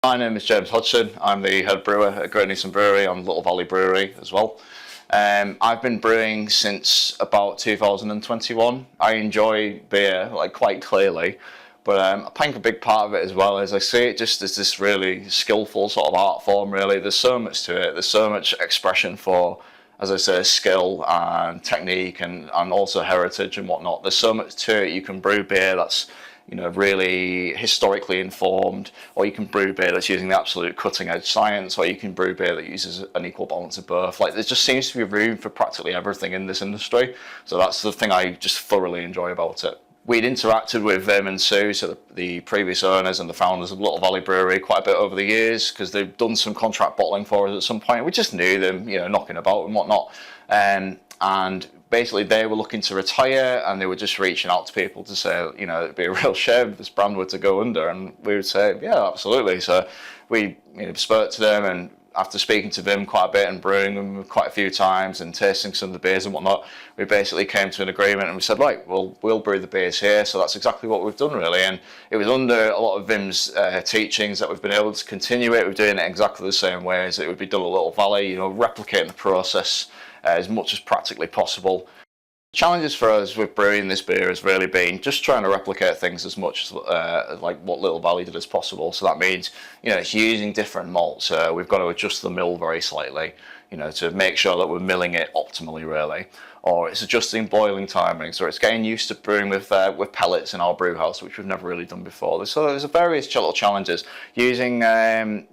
My name is James Hodgson. I'm the head brewer at Great Newton Brewery on Little Valley Brewery as well. I've been brewing since about 2021. I enjoy beer, like, quite clearly, but I think a big part of it as well is I see it just as this really skillful sort of art form, really. There's so much to it. There's so much expression for, as I say, skill and technique and also heritage and whatnot. There's so much to it. You can brew beer that's, you know, really historically informed, or you can brew beer that's using the absolute cutting edge science, or you can brew beer that uses an equal balance of both. Like, there just seems to be room for practically everything in this industry. So that's the thing I just thoroughly enjoy about it. We'd interacted with Vim and Sue, so the previous owners and the founders of Little Valley Brewery, quite a bit over the years, because they've done some contract bottling for us at some point. We just knew them, you know, knocking about and whatnot. And basically they were looking to retire, and they were just reaching out to people to say, you know, it'd be a real shame if this brand were to go under, and we would say, yeah, absolutely. So we, you know, spoke to them, and after speaking to Vim quite a bit and brewing them quite a few times and tasting some of the beers and whatnot, we basically came to an agreement and we said, right, we'll brew the beers here. So that's exactly what we've done, really. And it was under a lot of Vim's teachings that we've been able to continue it. We're doing it exactly the same way as it would be done at Little Valley, you know, replicating the process as much as practically possible. Challenges for us with brewing this beer has really been just trying to replicate things as much as like what Little Valley did as possible. So that means, you know, it's using different malts. We've got to adjust the mill very slightly, you know, to make sure that we're milling it optimally, really. Or it's adjusting boiling timings, or it's getting used to brewing with pellets in our brew house, which we've never really done before. So there's various little challenges using,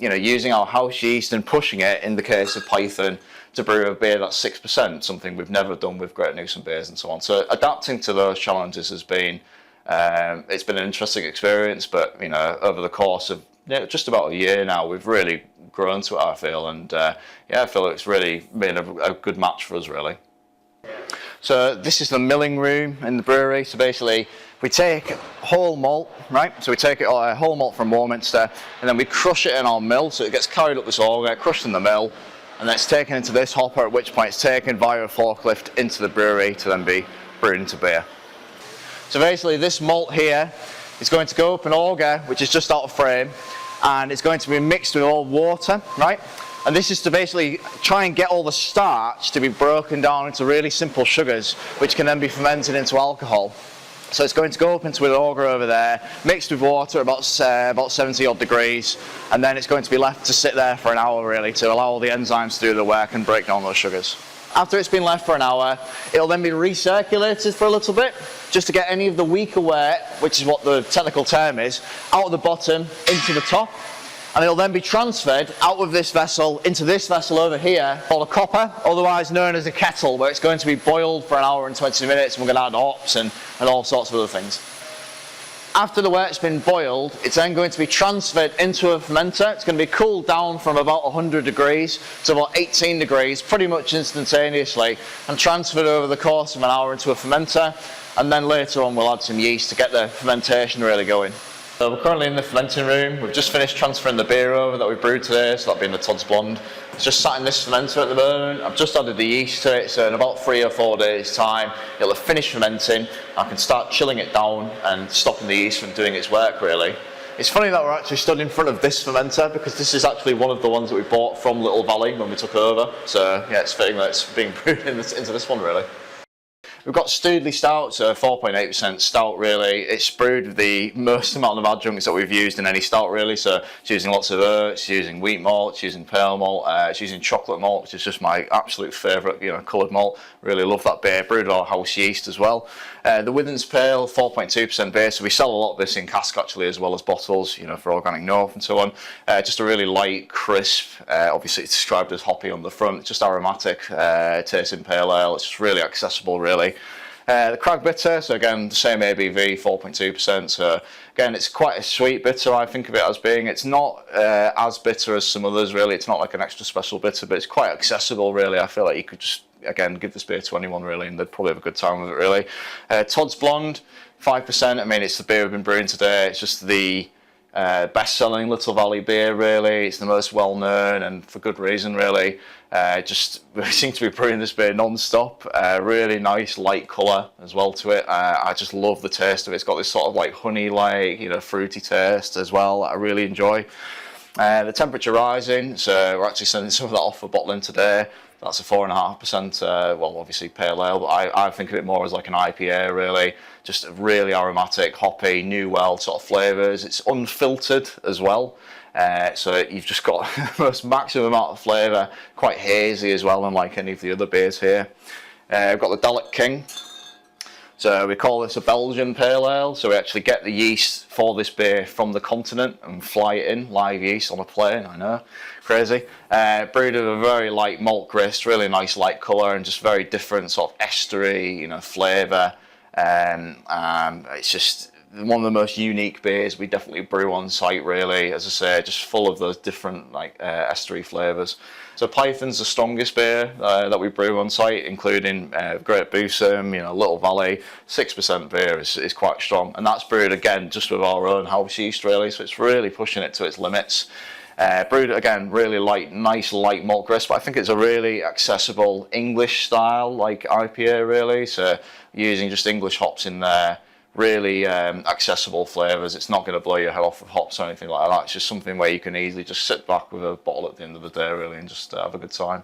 you know, using our house yeast and pushing it, in the case of Python, to brew a beer that's 6%, something we've never done with Great Newton beers and so on. So adapting to those challenges has been, it's been an interesting experience, but, you know, over the course of, you know, just about a year now, we've really grown to it, I feel, and yeah, I feel it's really been a good match for us, really. So this is the milling room in the brewery. So basically, we take whole malt, right? So we take it whole malt from Warminster, and then we crush it in our mill, so it gets carried up this auger, crushed in the mill, and then it's taken into this hopper, at which point it's taken via a forklift into the brewery to then be brewed into beer. So basically, this malt here is going to go up an auger, which is just out of frame, and it's going to be mixed with all water, right? And this is to basically try and get all the starch to be broken down into really simple sugars, which can then be fermented into alcohol. So it's going to go up into an auger over there, mixed with water about 70 odd degrees, and then it's going to be left to sit there for an hour, really, to allow all the enzymes to do the work and break down those sugars. After it's been left for an hour, it'll then be recirculated for a little bit, just to get any of the weaker wort, which is what the technical term is, out of the bottom into the top. And it'll then be transferred out of this vessel into this vessel over here called a copper, otherwise known as a kettle, where it's going to be boiled for an hour and 20 minutes, and we're going to add hops and all sorts of other things. After the wort's been boiled, it's then going to be transferred into a fermenter. It's going to be cooled down from about 100 degrees to about 18 degrees, pretty much instantaneously, and transferred over the course of an hour into a fermenter. And then later on we'll add some yeast to get the fermentation really going. So we're currently in the fermenting room. We've just finished transferring the beer over that we brewed today, so that being the Todd's Blonde. It's just sat in this fermenter at the moment. I've just added the yeast to it, so in about 3 or 4 days' time, it'll have finished fermenting. I can start chilling it down and stopping the yeast from doing its work, really. It's funny that we're actually stood in front of this fermenter, because this is actually one of the ones that we bought from Little Valley when we took over. So yeah, it's fitting that it's being brewed into this one, really. We've got Stoodley Stout, so 4.8% stout, really. It's brewed with the most amount of adjuncts that we've used in any stout, really. So it's using lots of oats, it's using wheat malt, it's using pale malt, it's using chocolate malt, which is just my absolute favourite, you know, coloured malt. Really love that beer. Brewed our house yeast as well. The Withens Pale, 4.2% beer. So we sell a lot of this in cask, actually, as well as bottles, you know, for Organic North and so on. Just a really light, crisp, obviously it's described as hoppy on the front, just aromatic, tasting pale ale. It's just really accessible, really. The Crag Bitter, so again, the same ABV, 4.2%. So again, it's quite a sweet bitter, I think of it as being. It's not as bitter as some others, really. It's not like an extra special bitter, but it's quite accessible, really. I feel like you could just, again, give this beer to anyone, really, and they'd probably have a good time with it, really. Todd's Blonde, 5%. I mean, it's the beer we've been brewing today. It's just the best-selling Little Valley beer, really. It's the most well-known, and for good reason, really. Just we seem to be brewing this beer non-stop. Really nice light colour as well to it. I just love the taste of it. It's got this sort of like honey-like, you know, fruity taste as well that I really enjoy. The temperature rising, so we're actually sending some of that off for bottling today. That's a 4.5%, well, obviously pale ale, but I think of it more as like an IPA, really. Just really aromatic, hoppy, new well sort of flavours. It's unfiltered as well, so you've just got the most maximum amount of flavour, quite hazy as well, unlike any of the other beers here. We've got the Dalek King. So we call this a Belgian pale ale. So we actually get the yeast for this beer from the continent and fly it in, live yeast on a plane, I know, crazy. Brewed with a very light malt grist, really nice light colour and just very different sort of estery, you know, flavour. It's just one of the most unique beers we definitely brew on site, really. As I say, just full of those different like estery flavours. So Python's the strongest beer that we brew on site, including Great Boosum, you know, Little Valley. 6% beer is quite strong, and that's brewed again just with our own house yeast, really. So it's really pushing it to its limits. Brewed again, really light, nice light malt grist, but I think it's a really accessible English style like IPA, really. So using just English hops in there. Really accessible flavours. It's not going to blow your head off with hops or anything like that. It's just something where you can easily just sit back with a bottle at the end of the day, really, and just have a good time.